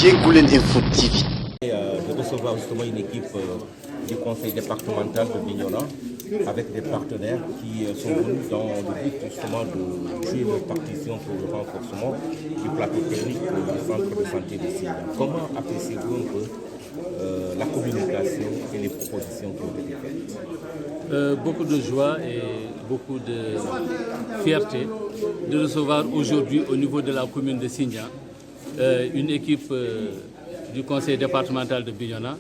Yegoulen Info TV. De recevoir justement une équipe du conseil départemental de Bignona avec des partenaires qui sont venus dans le but justement de jouer leur partition pour le renforcement du plateau technique du centre de santé de Silla. Comment appréciez-vous un peu la communication et les propositions qui ont été faites? Beaucoup de joie et beaucoup de fierté de recevoir aujourd'hui au niveau de la commune de Sindia une équipe du conseil départemental de Bignona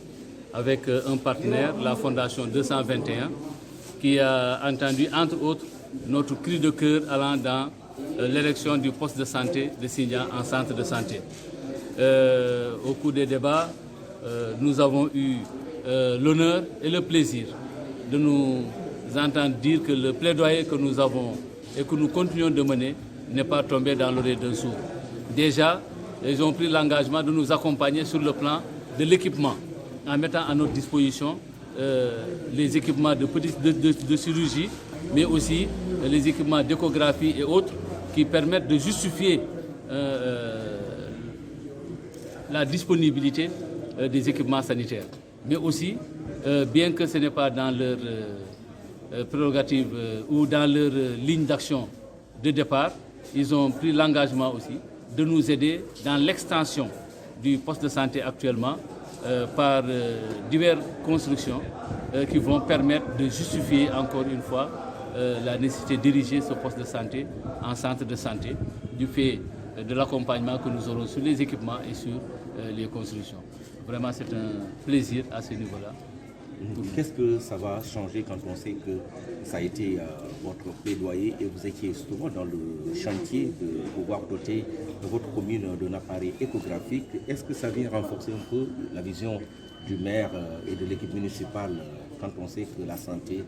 avec un partenaire, la Fondation 221, qui a entendu entre autres notre cri de cœur allant dans l'élection du poste de santé de Sindia en centre de santé. Au cours des débats, nous avons eu l'honneur et le plaisir de nous entendre dire que le plaidoyer que nous avons et que nous continuons de mener n'est pas tombé dans l'oreille d'un sourd. Déjà, ils ont pris l'engagement de nous accompagner sur le plan de l'équipement, en mettant à notre disposition les équipements de chirurgie, mais aussi les équipements d'échographie et autres qui permettent de justifier la disponibilité des équipements sanitaires. Mais aussi, bien que ce n'est pas dans leur prérogative ou dans leur ligne d'action de départ, ils ont pris l'engagement aussi de nous aider dans l'extension du poste de santé actuellement par diverses constructions qui vont permettre de justifier encore une fois la nécessité de diriger ce poste de santé en centre de santé du fait de l'accompagnement que nous aurons sur les équipements et sur les constructions. Vraiment, c'est un plaisir à ce niveau-là. Qu'est-ce que ça va changer quand on sait que ça a été votre plaidoyer et vous étiez souvent dans le chantier de pouvoir doter votre commune d'un appareil échographique? Est-ce que ça vient renforcer un peu la vision du maire et de l'équipe municipale quand on sait que la santé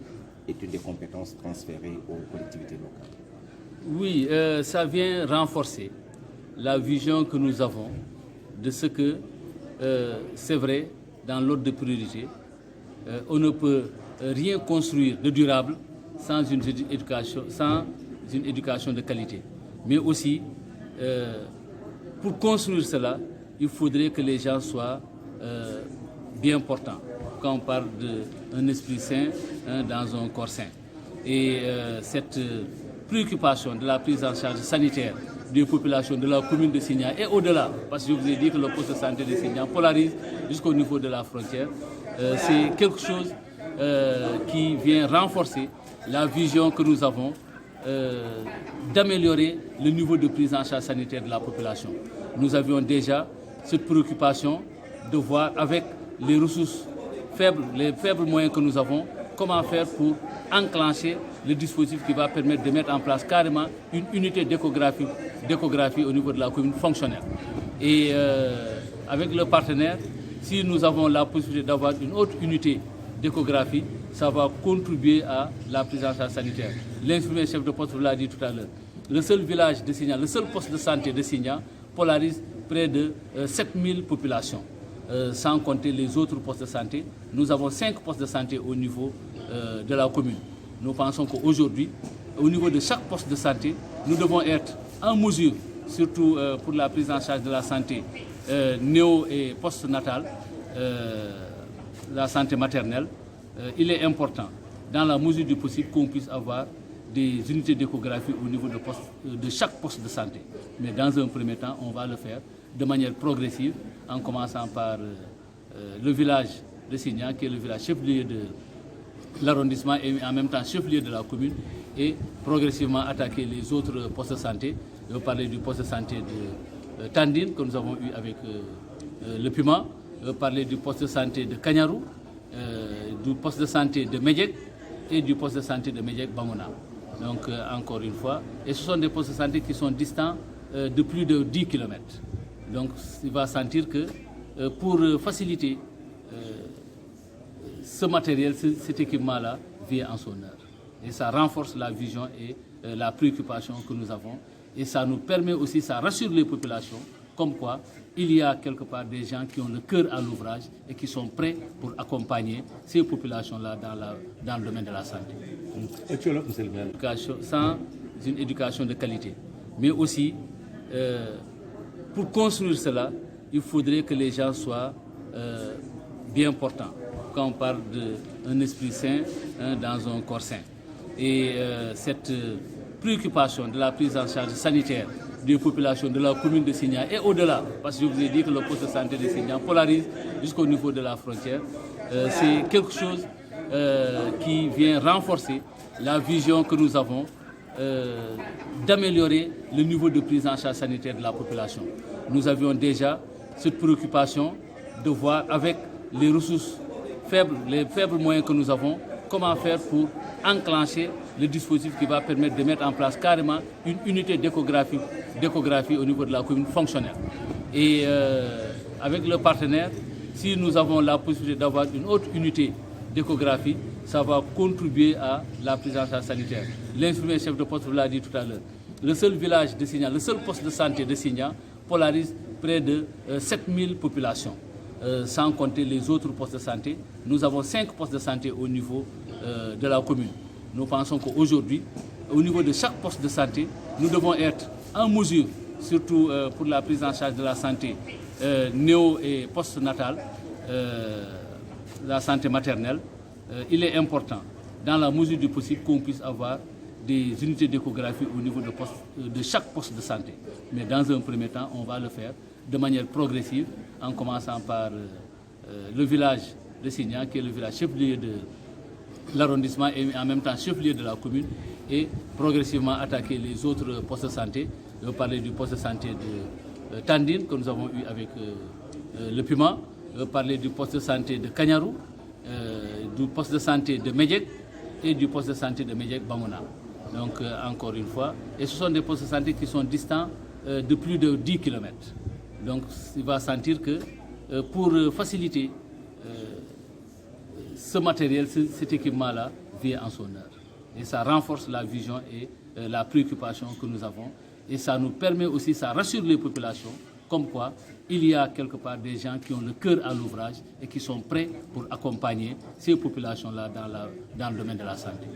est une des compétences transférées aux collectivités locales? Oui, ça vient renforcer la vision que nous avons de ce que, c'est vrai, dans l'ordre de priorité, on ne peut rien construire de durable sans une éducation de qualité. Mais aussi, pour construire cela, il faudrait que les gens soient bien portants. Quand on parle d'un esprit sain dans un corps sain. Et cette préoccupation de la prise en charge sanitaire des populations de la commune de Sindia et au-delà, parce que je vous ai dit que le poste de santé de Sindia polarise jusqu'au niveau de la frontière, c'est quelque chose qui vient renforcer la vision que nous avons d'améliorer le niveau de prise en charge sanitaire de la population. Nous avions déjà cette préoccupation de voir avec les ressources faibles, les faibles moyens que nous avons, comment faire pour enclencher le dispositif qui va permettre de mettre en place carrément une unité d'échographie au niveau de la commune fonctionnelle. Et avec le partenaire, si nous avons la possibilité d'avoir une autre unité d'échographie, ça va contribuer à la prise en charge sanitaire. L'infirmier chef de poste vous l'a dit tout à l'heure. Le seul village de Sindia, le seul poste de santé de Sindia polarise près de 7000 populations. Sans compter les autres postes de santé. Nous avons 5 postes de santé au niveau de la commune. Nous pensons qu'aujourd'hui, au niveau de chaque poste de santé, nous devons être en mesure, surtout pour la prise en charge de la santé néo- et post-natale, la santé maternelle, il est important, dans la mesure du possible, qu'on puisse avoir des unités d'échographie au niveau de chaque poste de santé. Mais dans un premier temps, on va le faire de manière progressive, en commençant par le village de Sindia, qui est le village chef-lieu de l'arrondissement et en même temps chef-lieu de la commune, et progressivement attaquer les autres postes de santé. Je vais parler du poste de santé de Tandine, que nous avons eu avec le Puma. Je vais parler du poste de santé de Kanyarou, du poste de santé de Medjek et du poste de santé de Medjek-Bamona. Donc, encore une fois, et ce sont des postes de santé qui sont distants de plus de 10 km. Donc, il va sentir que pour faciliter ce matériel, cet équipement-là vient en son heure. Et ça renforce la vision et la préoccupation que nous avons. Et ça nous permet aussi, ça rassure les populations, comme quoi il y a quelque part des gens qui ont le cœur à l'ouvrage et qui sont prêts pour accompagner ces populations-là dans le domaine de la santé. Sans une éducation de qualité. Mais aussi, pour construire cela, il faudrait que les gens soient bien portants. Quand on parle d'un esprit sain dans un corps sain. Et cette préoccupation de la prise en charge sanitaire des populations de la commune de Signa et au-delà, parce que je vous ai dit que le poste de santé de Signa polarise jusqu'au niveau de la frontière, c'est quelque chose qui vient renforcer la vision que nous avons d'améliorer le niveau de prise en charge sanitaire de la population. Nous avions déjà cette préoccupation de voir avec les ressources faibles, les faibles moyens que nous avons, comment faire pour enclencher le dispositif qui va permettre de mettre en place carrément une unité d'échographie au niveau de la commune fonctionnelle. Et avec le partenaire, si nous avons la possibilité d'avoir une autre unité d'échographie, ça va contribuer à la prise en charge sanitaire. L'infirmier chef de poste vous l'a dit tout à l'heure. Le seul village de Signa, le seul poste de santé de Signa polarise près de 7000 populations. Sans compter les autres postes de santé. Nous avons 5 postes de santé au niveau de la commune. Nous pensons qu'aujourd'hui, au niveau de chaque poste de santé, nous devons être en mesure, surtout pour la prise en charge de la santé néo- et post-natale, la santé maternelle, il est important, dans la mesure du possible, qu'on puisse avoir des unités d'échographie au niveau de chaque poste de santé. Mais dans un premier temps, on va le faire de manière progressive, en commençant par le village de Signa, qui est le village chef-lieu de l'arrondissement et en même temps chef-lieu de la commune, et progressivement attaquer les autres postes de santé. Je vais parler du poste de santé de Tandine, que nous avons eu avec le Puma. Je vais parler du poste de santé de Kanyarou, du poste de santé de Medjek et du poste de santé de Medjek-Bamona. Donc, encore une fois, et ce sont des postes de santé qui sont distants de plus de 10 km. Donc, il va sentir que pour faciliter ce matériel, cet équipement-là vient en son heure. Et ça renforce la vision et la préoccupation que nous avons. Et ça nous permet aussi, ça rassure les populations, comme quoi il y a quelque part des gens qui ont le cœur à l'ouvrage et qui sont prêts pour accompagner ces populations-là dans le domaine de la santé.